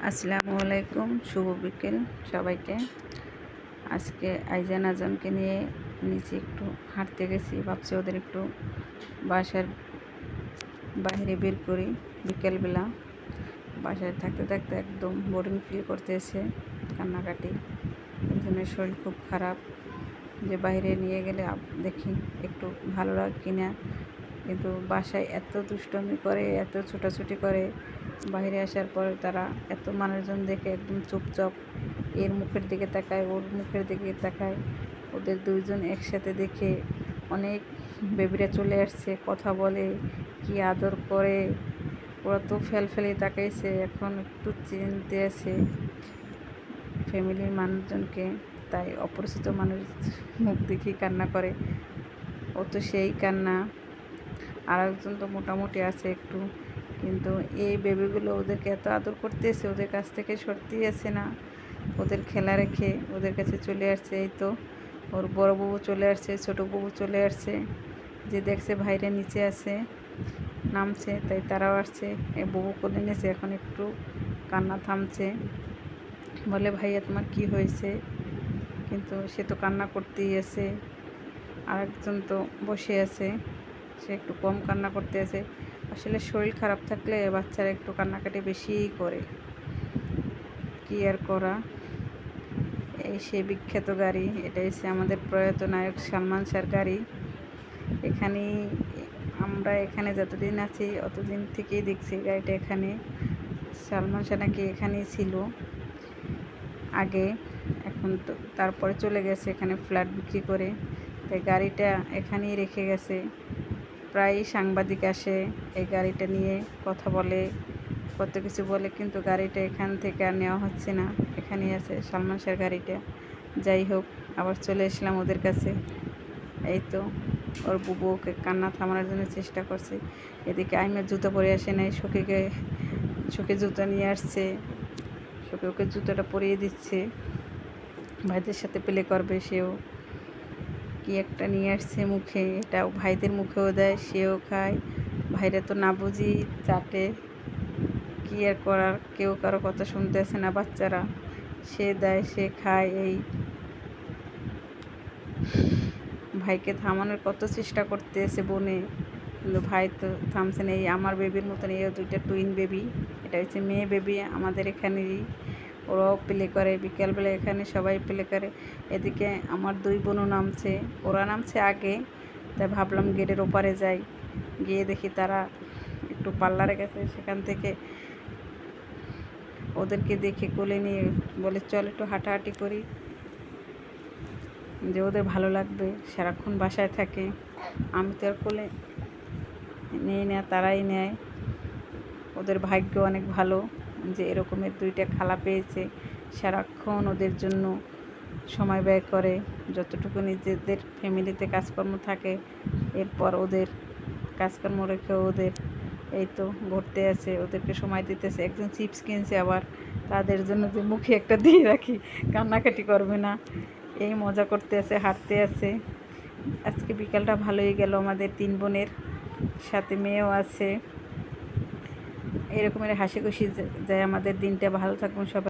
আসসালামু আলাইকুম, শুভ বিকেল সবাইকে। আজকে আইজান আজমকে নিয়ে নিচে একটু হাঁটতে গেছি, ভাবছি ওদের একটু বাসার বাইরে বের করি। বিকেলবেলা বাসায় থাকতে থাকতে একদম বোরিং ফিল করতেছে, কান্নাকাটি, এই জন্য শরীর খুব খারাপ। যে বাইরে নিয়ে গেলে দেখি একটু ভালো লাগে কিনা, কিন্তু বাসায় এত দুষ্টমি করে, এত ছোটাছুটি করে। বাইরে আসার পরে তারা এত মানুষজন দেখে একদম চুপচাপ, এর মুখের দিকে তাকায়, ওর মুখের দিকে তাকায়। ওদের দুইজন একসাথে দেখে অনেক বেবিরা চলে আসছে, কথা বলে, কি আদর করে। ওরা তো ফেলে তাকাইছে, এখন একটু চিনতে আছে ফ্যামিলির মানুষজনকে, তাই অপরিচিত মানুষ মুখ দেখি কান্না করে। ও তো সেই কান্না। আর একজন তো মোটামুটি আছে একটু, কিন্তু এই বেবিগুলো ওদেরকে এত আদর করতেছে, ওদের কাছ থেকে সরতেই আছে না। ওদের খেলা রেখে ওদের কাছে চলে আসছে। এই তো ওর বড় বাবু চলে আসছে, ছোটো বাবু চলে আসছে, যে দেখছে ভাইরা নিচে আছে, নামছে, তাই তারাও আসছে। এই বাবু কোলে নিয়েছে, এখন একটু কান্না থামছে। বলে, ভাইয়া তোমার কি হয়েছে? কিন্তু সে তো কান্না করতেই আছে। আর একজন তো বসে আছে, সে একটু কম কান্না করতে আছে। আসলে শরীর খারাপ থাকলে বাচ্চারা একটু কান্নাকাটি বেশিই করে, কি আর করা। এই সে বিখ্যাত গাড়ি, এটা হচ্ছে আমাদের প্রয়াত নায়ক সালমান শাহর গাড়ি। আমরা এখানে যতদিন আছি অতদিন থেকেই দেখছি গাড়িটা এখানে। সালমান শাহ নাকি এখানেই ছিল আগে, এখন তো তারপরে চলে গেছে এখানে ফ্ল্যাট বিক্রি করে, তাই গাড়িটা এখানেই রেখে গেছে। প্রায় সাংবাদিক আসে, এই গাড়িটা নিয়ে কথা বলে, কত কিছু বলে, কিন্তু গাড়িটা এখান থেকে আর নেওয়া হচ্ছে না, এখানেই আছে সালমান শাহর গাড়িটা। যাই হোক, আবার চলে এসলাম ওদের কাছে। এই তো ওর বুবুকে কান্না থামানোর জন্য চেষ্টা করছে। এদিকে আইমের জুতো পরে আসে নাই, শোকে জুতো নিয়ে আসছে, শোকে ওকে জুতোটা পরিয়ে দিচ্ছে, ভাইদের সাথে প্লে করবে। সেও কি একটা নিয়ে আসছে মুখে, এটাও ভাইদের মুখেও দেয়, সেও খায়। ভাইরা তো না বুঝি চাটে, কি আর করার, কেউ কারো কথা শুনতেছে না। বাচ্চারা, সে দেয়, সে খায়। এই ভাইকে থামানোর কত চেষ্টা করতেছে বনে, কিন্তু ভাই তো থামছে না। এই আমার বেবির মতন এই দুইটা টুইন বেবি, এটা হচ্ছে মেয়ে বেবি আমাদের এখানেরই। ওরাও প্লে করে, বিকেলবেলা এখানে সবাই প্লে করে। এদিকে আমার দুই বোনও নামছে, ওরা নামছে আগে, তাই ভাবলাম গেটের ওপারে যাই, গিয়ে দেখি তারা একটু পার্লারে গেছে। সেখান থেকে ওদেরকে দেখে কোলে নিয়ে বলে, চল একটু হাঁটাহাঁটি করি, যে ওদের ভালো লাগবে, সারাক্ষণ বাসায় থাকে। আমি তো আর কোলে নেই না, তারাই নেয়। ওদের ভাগ্য অনেক ভালো যে এরকমের দুইটা খালা পেয়েছে, সারাক্ষণ ওদের জন্য সময় ব্যয় করে। যতটুকু নিজেদের ফ্যামিলিতে কাজকর্ম থাকে, এরপর ওদের কাজকর্ম রেখে ওদের এই তো ঘুরতে আছে, ওদেরকে সময় দিতেছে। একজন চিপস কিনছে আবার তাদের জন্য, যে মুখে একটা দিয়ে রাখি, কান্নাকাটি করবে না। এই মজা করতে আছে, হাঁটতে আছে। আজকে বিকালটা ভালোই গেল আমাদের তিন বোনের, সাথে মেয়েও আছে। এরকমের হাসি খুশি যায় আমাদের দিনটা। ভালো থাকুন সবাই।